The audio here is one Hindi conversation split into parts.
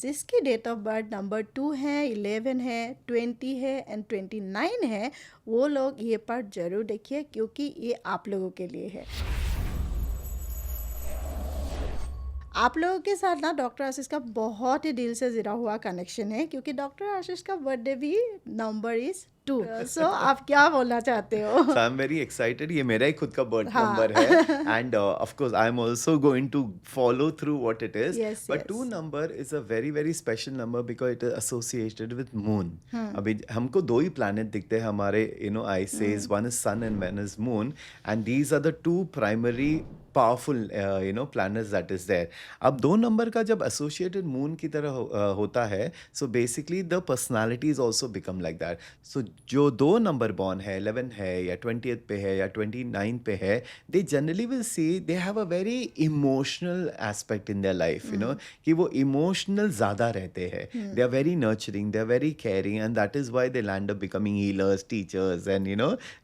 जिसकी डेट ऑफ बर्थ नंबर 2 है, 11 है, 20 है एंड 29 है, वो लोग ये पार्ट ज़रूर देखिए क्योंकि ये आप लोगों के लिए है। आप लोगों के साथ ना डॉक्टर आशीष का बहुत ही दिल से जुड़ा हुआ कनेक्शन है क्योंकि डॉक्टर आशीष का बर्थडे भी नंबर इज़ 2। सो आप क्या बोलना चाहते हो? So I'm very excited. ये मेरा ही खुद का बर्थ हाँ। नंबर है and of course I'm also going to follow through what it is. Yes, But 2 yes. number is a very very special number because it is associated with moon. हुँ, अभी हमको दो ही planet दिखते हैं हमारे eyes says hmm, one is sun and one is moon and these are the two primary powerful planets that is there. अब 2 नंबर का जब associated moon की तरह होता है so basically the personalities also become like that. सो जो दो नंबर बॉर्न है 11 है या 20th पे है या 29 पे है they generally will see they have a very emotional aspect in their life hmm, कि वो इमोशनल ज़्यादा रहते हैं hmm. They are very nurturing they are very caring and that is why they land up becoming healers teachers and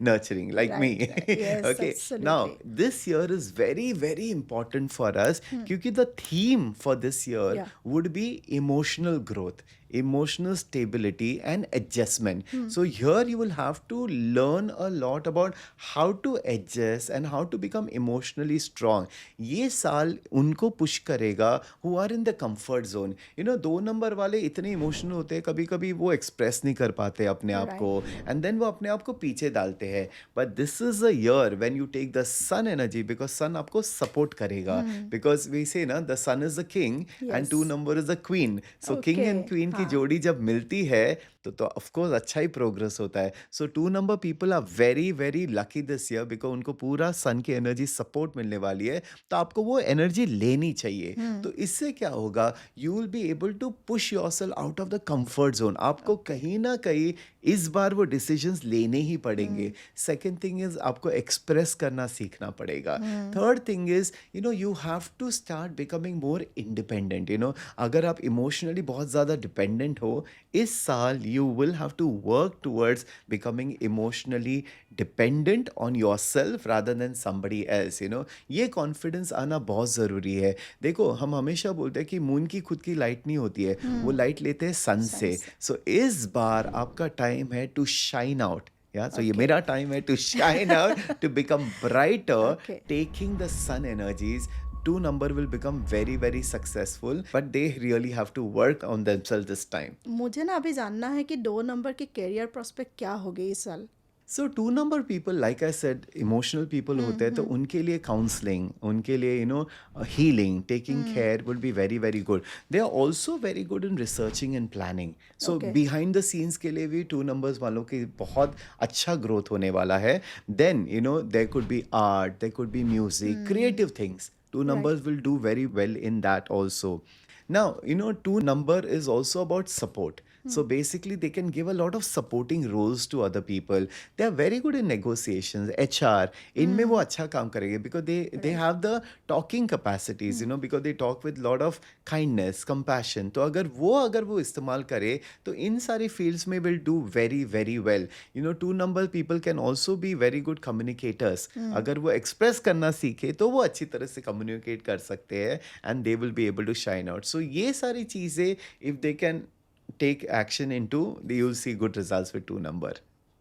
nurturing like me right, right. Yes, okay now absolutely. this year is very very important for us hmm, क्योंकि the theme for this year या would be emotional growth emotional stability and adjustment. Hmm, So here you will have to learn a lot about how to adjust and how to become emotionally strong. ये साल उनको पुश करेगा who are in the comfort zone. दो नंबर वाले इतने इमोशनल होते हैं कभी कभी वो एक्सप्रेस नहीं कर पाते अपने आप को राइट। एंड देन वो अपने आप को पीछे डालते हैं but this is a year when you take the sun energy because sun आपको सपोर्ट करेगा हुँ, बिकॉज वी से ना the sun is the king and yes. 2 number is the queen so king okay, and queen की हाँ। जोड़ी जब मिलती है तो ऑफ कोर्स अच्छा ही प्रोग्रेस होता है so 2 number people are very very lucky this year because उनको पूरा सन की एनर्जी सपोर्ट मिलने वाली है तो आपको वो एनर्जी लेनी चाहिए हुँ, तो इससे क्या होगा you will be able to push yourself out of the comfort zone आपको ओके। कहीं ना कहीं इस बार वो डिसीजंस लेने ही पड़ेंगे हुँ, सेकंड थिंग इज आपको एक्सप्रेस करना सीखना पड़ेगा hmm, third thing is you have to start becoming more independent अगर आप इमोशनली बहुत ज़्यादा डिपेंडेंट हो इस साल you will have to work towards becoming emotionally dependent on yourself rather than somebody else ये कॉन्फिडेंस आना बहुत ज़रूरी है देखो हम हमेशा बोलते हैं कि मून की खुद की लाइट नहीं होती है वो हुँ। लाइट लेते हैं सन सन से से। सो इस बार आपका टाइम है टू शाइन आउट या सो ये ओके, मेरा टाइम है to shine out to become brighter okay. taking the sun energies 2 number will become very very successful but they really have to work on themselves this time. मुझे ना अभी जानना है कि 2 नंबर के करियर प्रोस्पेक्ट क्या होंगे इस साल? So 2 number people like I said emotional people हुँ, होते हैं तो हुँ, उनके लिए counseling उनके लिए healing taking hmm, care will be very very good. They are also very good in researching and planning. So okay. behind the scenes के लिए भी 2 numbers वालों की बहुत अच्छा growth होने वाला है. Then there could be art, there could be music, hmm, creative things. 2 right. numbers will do very well in that also. Now 2 number is also about support. So hmm, basically, they can give a lot of supporting roles to other people. They are very good in negotiations, HR. इनमें वो हुँ, अच्छा काम करेंगे because they right. have the talking capacities, hmm, because they talk with lot of kindness, compassion. तो अगर वो इस्तेमाल करे तो इन सारी fields में will do very very well. 2 number people can also be very good communicators. हुँ, अगर वो express करना सीखे तो वो अच्छी तरह से communicate कर सकते हैं and they will be able to shine out. So ये सारी चीज़ें if they can take action into you'll see good results with 2 number.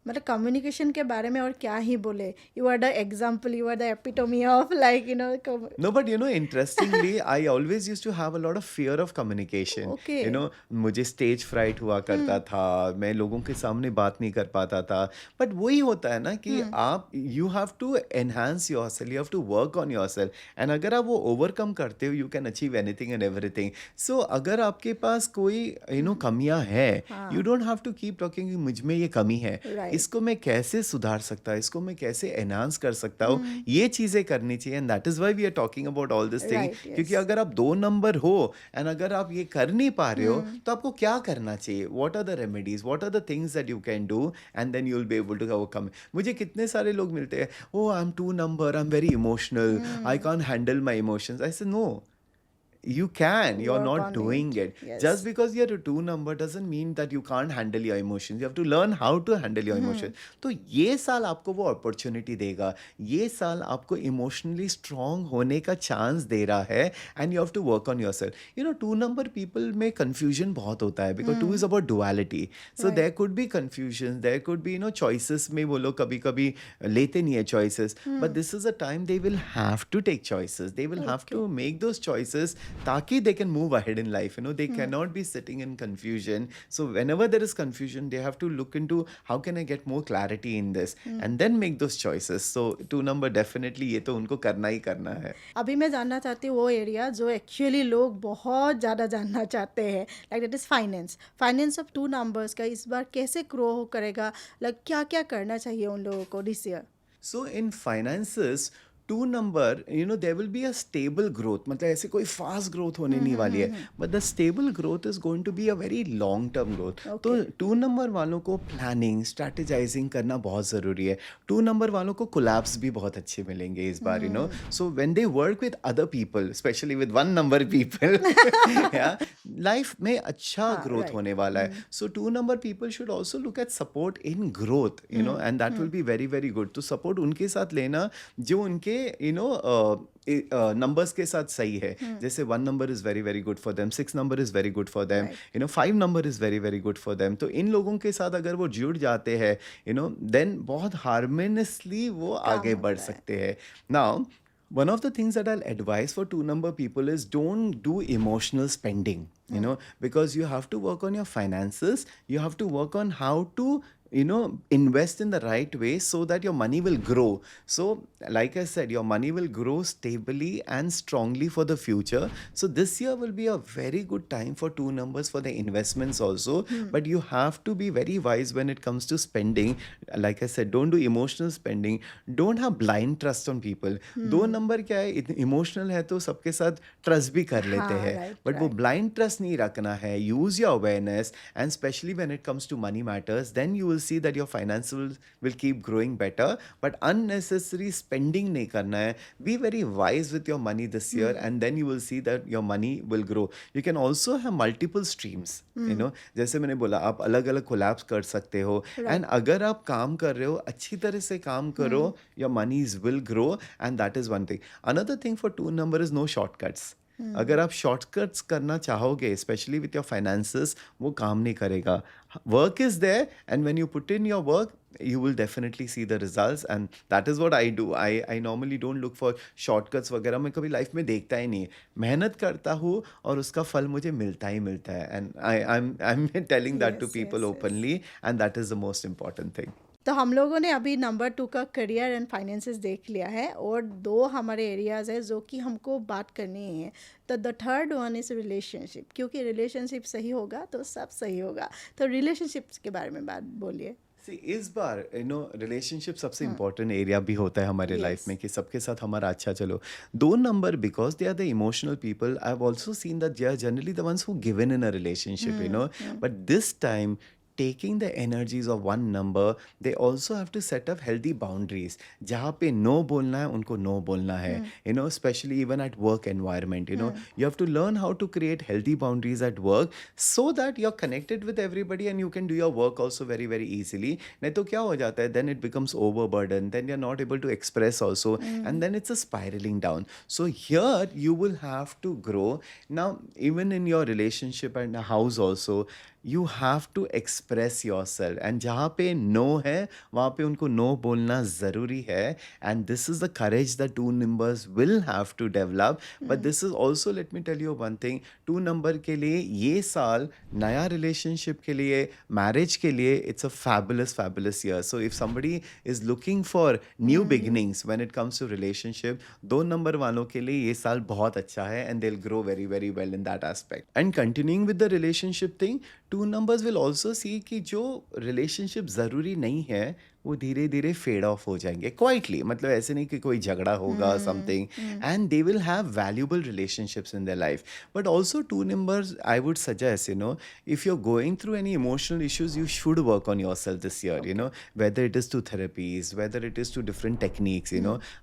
मतलब कम्युनिकेशन के बारे में और क्या ही बोले? You are the example, you are the epitome of like calm. No, but interestingly, I always used to have a lot of fear of communication. Okay. मुझे स्टेज फ्राइट हुआ करता हुँ, था, मैं लोगों के सामने बात नहीं कर पाता था. बट वही होता है ना कि हुँ, आप you have to enhance yourself, you have to work on yourself and अगर आप वो ओवरकम करते हो, you can achieve anything and everything. So अगर आपके पास कोई हुँ, कमियां हैं, यू हाँ, don't have to keep talking कि मुझ में ये कमी है. राइट। इसको मैं कैसे सुधार सकता, इसको मैं कैसे एनहांस कर सकता हूँ, हुँ, ये चीज़ें करनी चाहिए and that is why we are talking about all this thing right, क्योंकि यस। अगर आप 2 नंबर हो एंड अगर आप ये कर नहीं पा रहे हो हुँ, तो आपको क्या करना चाहिए what are the remedies what are the things that you can do and then you will be able to overcome. मुझे कितने सारे लोग मिलते हैं oh I am 2 number I am very emotional I hmm, can't handle my emotions. I say no you can, you're work not on doing it. it. Yes. Just because you're a 2 number doesn't mean that you can't handle your emotions. You have to learn how to handle your emotions. तो ये साल आपको वो अपॉर्चुनिटी देगा, ये साल आपको इमोशनली स्ट्रांग होने का चांस दे रहा है, and you have to work on yourself. 2 number people में कंफ्यूजन बहुत होता है, because 2 is about duality. So Right. There could be confusion, there could be choices में वो लोग कभी कभी लेते नहीं है choices, but this is a time they will have to take choices, they will have Okay. To make those choices taki they can move ahead in life. They cannot be sitting in confusion. So whenever there is confusion, they have to look into how can I get more clarity in this, and then make those choices. So 2 number definitely ये तो उनको करना ही करना है। अभी मैं जानना चाहती हूँ वो एरिया जो एक्चुअली लोग बहुत ज़्यादा जानना चाहते हैं, like that is finance of 2 numbers का इस बार कैसे ग्रो करेगा, लाइक क्या क्या करना चाहिए उन लोगों को this year? So in finances, 2 number, there will be a stable growth. मतलब ऐसे कोई fast growth होने नहीं वाली है, but the stable growth is going to be a very long term growth. तो 2 number वालों को प्लानिंग, स्ट्रैटेजाइजिंग करना बहुत ज़रूरी है। 2 number वालों को कोलैप्स भी बहुत अच्छे मिलेंगे इस बार, So when they work with other people, especially with 1 number people, yeah, life में अच्छा growth right. होने वाला है। So 2 number people should also look at support in growth, and that will be very very good. तो support उनके साथ लेना जो उनके नंबर्स के साथ सही है। जैसे 1 number is very very good for them, 6 number is very good for them, 5 number is very very good for them. तो इन लोगों के साथ अगर वो जुड़ जाते हैं, देन बहुत हार्मोनियसली वो आगे बढ़ सकते हैं। Now one of the things that I'll advise for 2 number people is don't do emotional spending, because you have to work on your finances. You have to work on how to invest in the right way so that your money will grow. So like I said, your money will grow stably and strongly for the future. So this year will be a very good time for 2 numbers for the investments also, but you have to be very wise when it comes to spending. Like I said, don't do emotional spending, don't have blind trust on people. 2 number क्या है, इमोशनल है तो सबके साथ ट्रस्ट भी कर लेते हैं, बट वो ब्लाइंड ट्रस्ट नहीं रखना है। Use your awareness, and specially when it comes to money matters, then you will see that your finance will keep growing better, but unnecessary spending नहीं करना है। Be very wise with your money this year, and then you will see that your money will grow. You can also have multiple streams, जैसे मैंने बोला आप अलग अलग कोलैप्स कर सकते हो, एंड अगर आप काम कर रहे हो अच्छी तरह से काम करो, your monies will grow, and that is one thing. Another thing for 2 number is no shortcuts. अगर आप शॉर्टकट्स करना चाहोगे, स्पेशली विथ योर फाइनेंसेस, वो काम नहीं करेगा। Work is there, and when you put in your work, you will definitely see the results, and that is what I do. I normally don't look for shortcuts वगैरह, मैं कभी लाइफ में देखता ही नहीं। मेहनत करता हूँ और उसका फल मुझे मिलता ही मिलता है, and I'm telling that to people openly, and that is the most important thing. तो हम लोगों ने अभी नंबर 2 का करियर एंड फाइनेंसेस देख लिया है, और 2 हमारे एरियाज़ है जो कि हमको बात करनी है। तो the third one is relationship, क्योंकि रिलेशनशिप सही होगा तो सब सही होगा। तो रिलेशनशिप्स के बारे में बात बोलिए। इस बार रिलेशनशिप सबसे इम्पोर्टेंट एरिया भी होता है हमारे लाइफ में, कि सबके साथ हमारा अच्छा चलो। 2 number, because they are the emotional people, I have also seen that they are generally the ones who given in a relationship, but this time taking the energies of 1 number, they also have to set up healthy boundaries. जहाँ पे no बोलना है उनको no बोलना है, especially even at work environment, you have to learn how to create healthy boundaries at work so that you're connected with everybody and you can do your work also very very easily. नहीं तो क्या हो जाता है, then it becomes overburden, then you're not able to express also, and then it's a spiraling down. So here you will have to grow. Now even in your relationship and a house also, you have to express yourself, and जहाँ पे no है वहाँ पे उनको no बोलना ज़रूरी है, and this is the courage that 2 numbers will have to develop. But this is also, let me tell you one thing, 2 number के लिए ये साल नया relationship के लिए, marriage के लिए, it's a fabulous year. So if somebody is looking for new beginnings when it comes to relationship, 2 number वालों के लिए ये साल बहुत अच्छा है, and they'll grow very very well in that aspect. And continuing with the relationship thing, 2 numbers will also see कि जो relationship ज़रूरी नहीं है वो धीरे धीरे फेड ऑफ हो जाएंगे क्वाइटली, मतलब ऐसे नहीं कि कोई झगड़ा होगा something, and they will have valuable relationships in their life. But also 2 numbers, I would suggest, if you're going through any emotional issues, you should work on yourself this year, whether it is to therapies, whether it is to different techniques,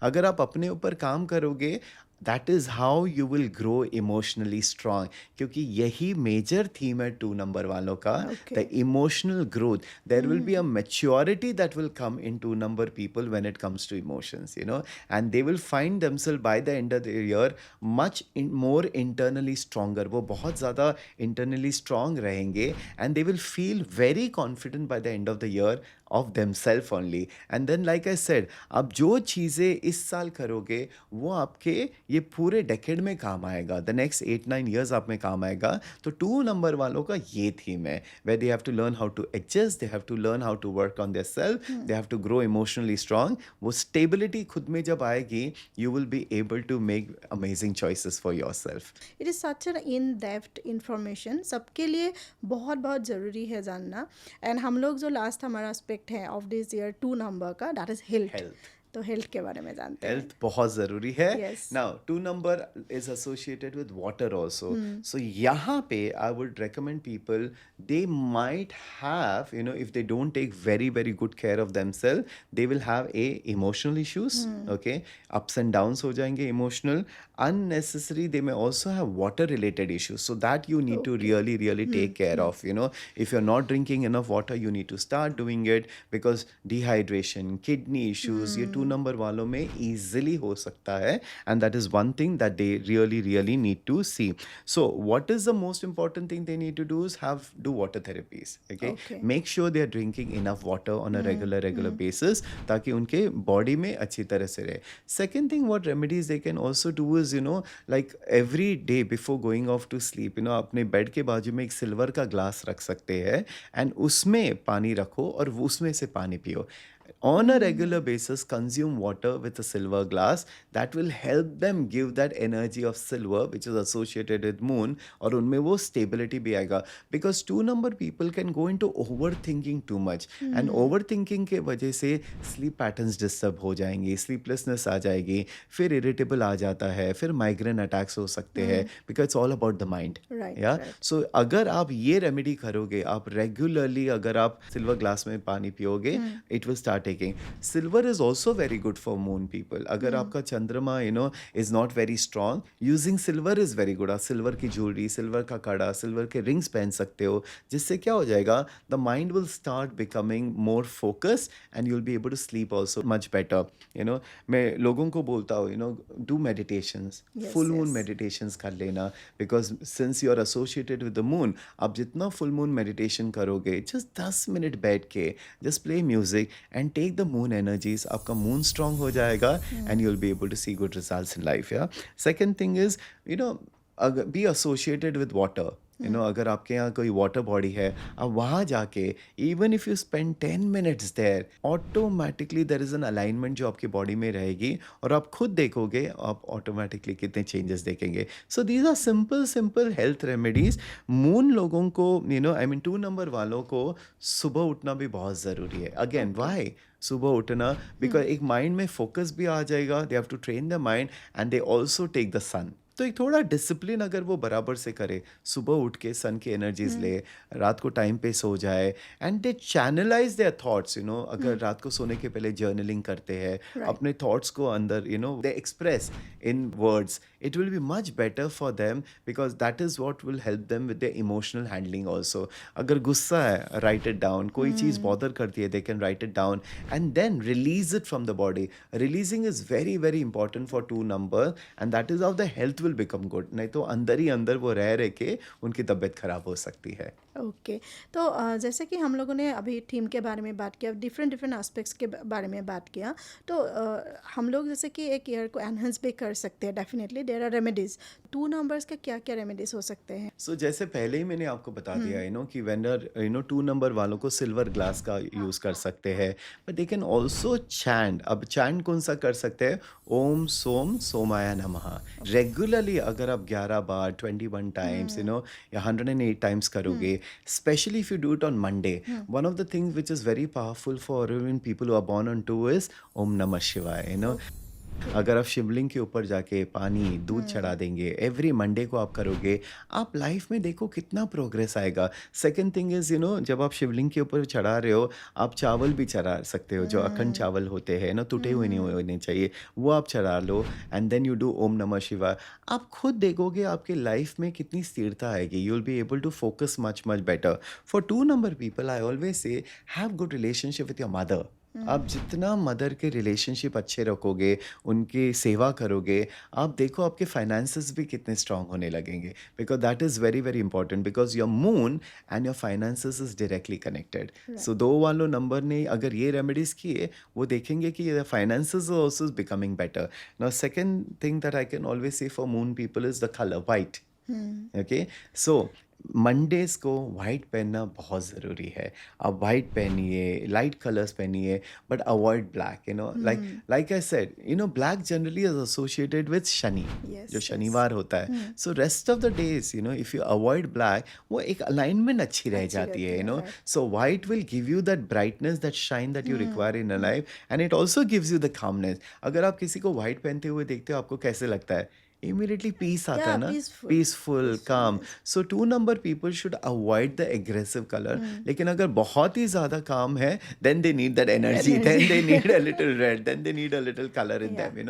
अगर आप अपने ऊपर काम करोगे, that is how you will grow emotionally strong, क्योंकि यही मेजर थीम है 2 नंबर वालों का, okay. The emotional growth. There will be a maturity that will come in 2 number people when it comes to emotions, and they will find themselves by the end of the year more internally stronger. वो बहुत ज़्यादा internally strong रहेंगे, and they will feel very confident by the end of the year of themselves only. And then like I said, आप जो चीज़ें इस साल करोगे वो आपके ये पूरे डेकेड में काम आएगा, द नेक्स्ट 8-9 years आप में काम आएगा. तो 2 नंबर वालों का ये थीम है, where they have to learn how to adjust, they have to learn how to work on their self, they have to grow emotionally strong. वो stability खुद में जब आएगी, you will be able to make amazing choices for yourself. It is such an in depth information, सबके लिए बहुत बहुत ज़रूरी है जानना. एंड हम लोग जो लास्ट हमारा एस्पेक्ट है ऑफ दिस ईयर 2 नंबर का, दैट इज़ हेल्थ. Health. तो हेल्थ के बारे में जानते हैं. हेल्थ बहुत ज़रूरी है. Yes. Now 2 number is associated with water also. So यहाँ पे I would recommend people, they might have, if they don't take very very good care of themselves, they will have a emotional issues. Okay, ups and downs हो जाएंगे emotional. Unnecessary, they may also have water related issues, so that you need to really take care of. If you're not drinking enough water, you need to start doing it, because dehydration, kidney issues, ये 2 number वालों में easily हो सकता है, and that is one thing that they really need to see. So what is the most important thing they need to do is do water therapies. Okay, Okay. make sure they are drinking enough water on a regular basis, ताकि उनके body में अच्छी तरह से रहे. Second thing, what remedies they can also do is, like every day before going off to sleep, अपने बेड के बाजू में एक सिल्वर का ग्लास रख सकते हैं, एंड उसमें पानी रखो और वो उसमें से पानी पियो. On a regular basis, consume water with a silver glass. That will help them give that energy of silver, which is associated with moon, और उनमें वो stability भी आएगा. Because 2 number people can go into overthinking too much, and overthinking के वजह से sleep patterns disturb हो जाएंगी, sleeplessness आ जाएगी, फिर irritable आ जाता है, फिर migraine attacks हो सकते हैं, because it's all about the mind. Right, Yeah. right. So अगर आप ये रेमेडी करोगे, आप रेगुलरली अगर आप सिल्वर ग्लास में पानी पियोगे, it will start taking. Silver is also very good for moon people. अगर आपका चंद्रमा is not very strong, using silver is very good. आप सिल्वर की ज्वेलरी, सिल्वर का कड़ा, सिल्वर के रिंग्स पहन सकते हो, जिससे क्या हो जाएगा, the mind will start becoming more focus, and you will be able to sleep also much better. मैं लोगों को बोलता हूँ, do meditations, Yes, full moon yes. Meditations कर लेना, because since you are associated with the moon, आप जितना फुल मून मेडिटेशन करोगे, जस्ट 10 मिनट बैठ के just play music and take the moon energies, आपका मून स्ट्रांग हो जाएगा, and you will be able to see good results in life. Yeah second thing is, be associated with water. अगर आपके यहाँ कोई वाटर बॉडी है, आप वहाँ जाके, even if you spend 10 minutes there, automatically there is an alignment जो आपकी बॉडी में रहेगी, और आप खुद देखोगे आप ऑटोमेटिकली कितने चेंजेस देखेंगे. So these are simple health remedies. Moon लोगों को, आई मीन 2 नंबर वालों को सुबह उठना भी बहुत ज़रूरी है. अगेन, वाई सुबह उठना? बिकॉज एक माइंड में फोकस भी आ जाएगा, they have to train the mind, and they also take the sun. तो एक थोड़ा डिसिप्लिन अगर वो बराबर से करे, सुबह उठ के सन की एनर्जीज ले, रात को टाइम पे सो जाए, and they channelise their thoughts. अगर रात को सोने के पहले जर्नलिंग करते हैं, Right. अपने थॉट्स को अंदर they express in words, it will be much better for them, because that is what will help them with their emotional handling also. अगर गुस्सा है, write it down. कोई चीज़ bother करती है, they can write it down and then release it from the body. Releasing is very important for 2 number, and that is how the health will become good. नहीं तो अंदर ही अंदर वो रह के उनकी तबीयत खराब हो सकती है. ओके. तो जैसे कि हम लोगों ने अभी थीम के बारे में बात किया, डिफरेंट एस्पेक्ट्स के बारे में बात किया, तो हम लोग जैसे कि एक ईयर को एनहेंस भी कर सकते हैं. Definitely there are remedies. 2 numbers के क्या क्या रेमेडीज हो सकते हैं? सो जैसे पहले ही मैंने आपको बता दिया कि वेंडर 2 नंबर वालों को सिल्वर ग्लास का यूज़ कर सकते हैं, but they can also chant. अब चैंट कौन सा कर सकते हैं? ओम सोम सोमाया नमः. रेगुलरली अगर आप 11 बार 21 टाइम्स या 108 टाइम्स करोगे, especially if you do it on Monday, one of the things which is very powerful for even people who are born on 2 is Om Namah Shivaya. अगर आप शिवलिंग के ऊपर जाके पानी, दूध चढ़ा देंगे, एवरी मंडे को आप करोगे, आप लाइफ में देखो कितना प्रोग्रेस आएगा। सेकंड थिंग इज़ जब आप शिवलिंग के ऊपर चढ़ा रहे हो, आप चावल भी चढ़ा सकते हो, जो अखंड चावल होते हैं ना, टूटे हुए नहीं होने चाहिए, वो आप चढ़ा लो एंड देन यू डू ओम नमः शिवाय। आप खुद देखोगे आपके लाइफ में कितनी स्थिरता आएगी, you will be able to focus much much better. For 2 number people I always say have good relationship with your mother. आप जितना मदर के रिलेशनशिप अच्छे रखोगे, उनकी सेवा करोगे, आप देखो आपके फाइनेंसेस भी कितने स्ट्रांग होने लगेंगे, because that is very very important, because your moon and your finances is directly connected. So right. 2 वालों नंबर ने अगर ये रेमेडीज किए, वो देखेंगे कि finances also is becoming better. Now second thing that I can always say for moon people is the colour white. Okay, so Mondays को वाइट पहनना बहुत ज़रूरी है। आप वाइट पहनिए, लाइट कलर्स पहनिए, but avoid black. Like I said, black generally is associated with Shani, जो यस, यस। शनिवार होता है। So rest of the days if you avoid black, वो एक अलाइनमेंट अच्छी रह अच्छी जाती रहती है। है, right. So white will give you that brightness, that shine that you require in a life, and it also gives you the calmness. अगर आप किसी को वाइट पहनते हुए देखते हो, आपको कैसे लगता है? इमीडिएटली पीस आता या है ना, peaceful, peaceful, calm. Peacefulness. So 2 number people should avoid the aggressive colour. लेकिन अगर बहुत ही ज़्यादा काम है, then they need that energy, then they need a little red, then they need a little colour in या, देम।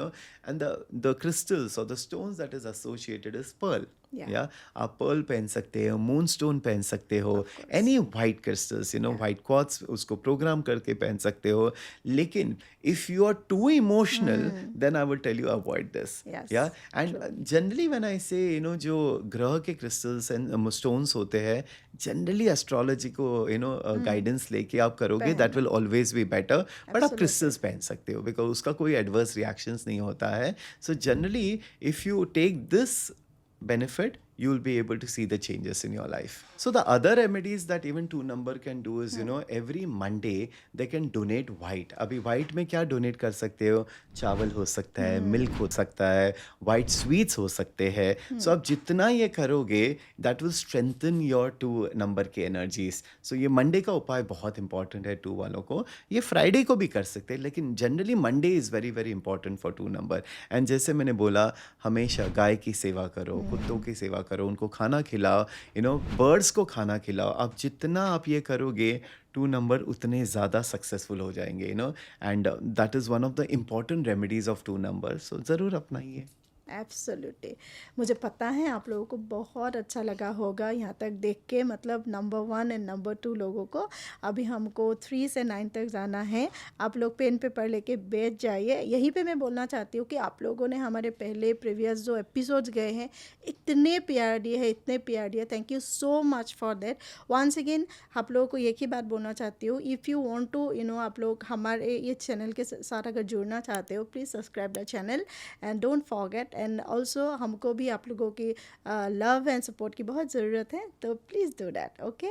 एंड द क्रिस्टल्स और the stones that is associated is pearl. या, या आप पर्ल पहन सकते हो, मून स्टोन पहन सकते हो, of course. Any white crystals, या, वाइट क्वार्ट्स, उसको प्रोग्राम करके पहन सकते हो। लेकिन if you are too emotional, then I will tell you avoid this. Yes, yeah and true. Generally when I say जो ग्रह के क्रिस्टल्स एंड स्टोन्स होते हैं, जनरली एस्ट्रोलॉजी को गाइडेंस लेके आप करोगे, दैट पहनना, will always be better. But आप एब्सोल्युटली। क्रिस्टल्स पहन सकते हो, बिकॉज उसका कोई एडवर्स रिएक्शंस नहीं होता है। So generally if you take this benefit, you will be able to see the changes in your life. So the other remedies that even 2 number can do is every Monday they can donate white. अभी white में क्या donate कर सकते हो? चावल हो सकता है, milk हो सकता है, white sweets हो सकते हैं। So आप जितना ये करोगे, that will strengthen your 2 number के energies. So ये Monday का उपाय बहुत important है 2 वालों को। ये Friday को भी कर सकते हैं, लेकिन generally Monday is very very important for 2 number. And जैसे मैंने बोला, हमेशा गाय की सेवा करो, कुत्तों की सेवा करो, उनको खाना खिलाओ, बर्ड्स को खाना खिलाओ। आप जितना आप ये करोगे, 2 नंबर उतने ज़्यादा सक्सेसफुल हो जाएंगे। And that is one of the important remedies of 2 number. So ज़रूर अपनाइए। एब्सोल्युटली। मुझे पता है आप लोगों को बहुत अच्छा लगा होगा यहाँ तक देख के, मतलब नंबर 1 एंड नंबर 2 लोगों को। अभी हमको 3 से 9 तक जाना है। आप लोग पेन पेपर लेके बैठ जाइए। यहीं पे मैं बोलना चाहती हूँ कि आप लोगों ने हमारे पहले प्रीवियस जो एपिसोड्स गए हैं, इतने प्यार दिए हैं, इतने प्यार दिए। Thank you so much for that. Once again आप लोगों को एक ही बात बोलना चाहती हूँ, इफ़ यू वांट टू आप लोग हमारे ये चैनल के साथ अगर जुड़ना चाहते हो, please subscribe the channel and don't forget. And also हमको भी आप लोगों की लव एंड सपोर्ट की बहुत ज़रूरत है, तो प्लीज़ डू दैट। ओके,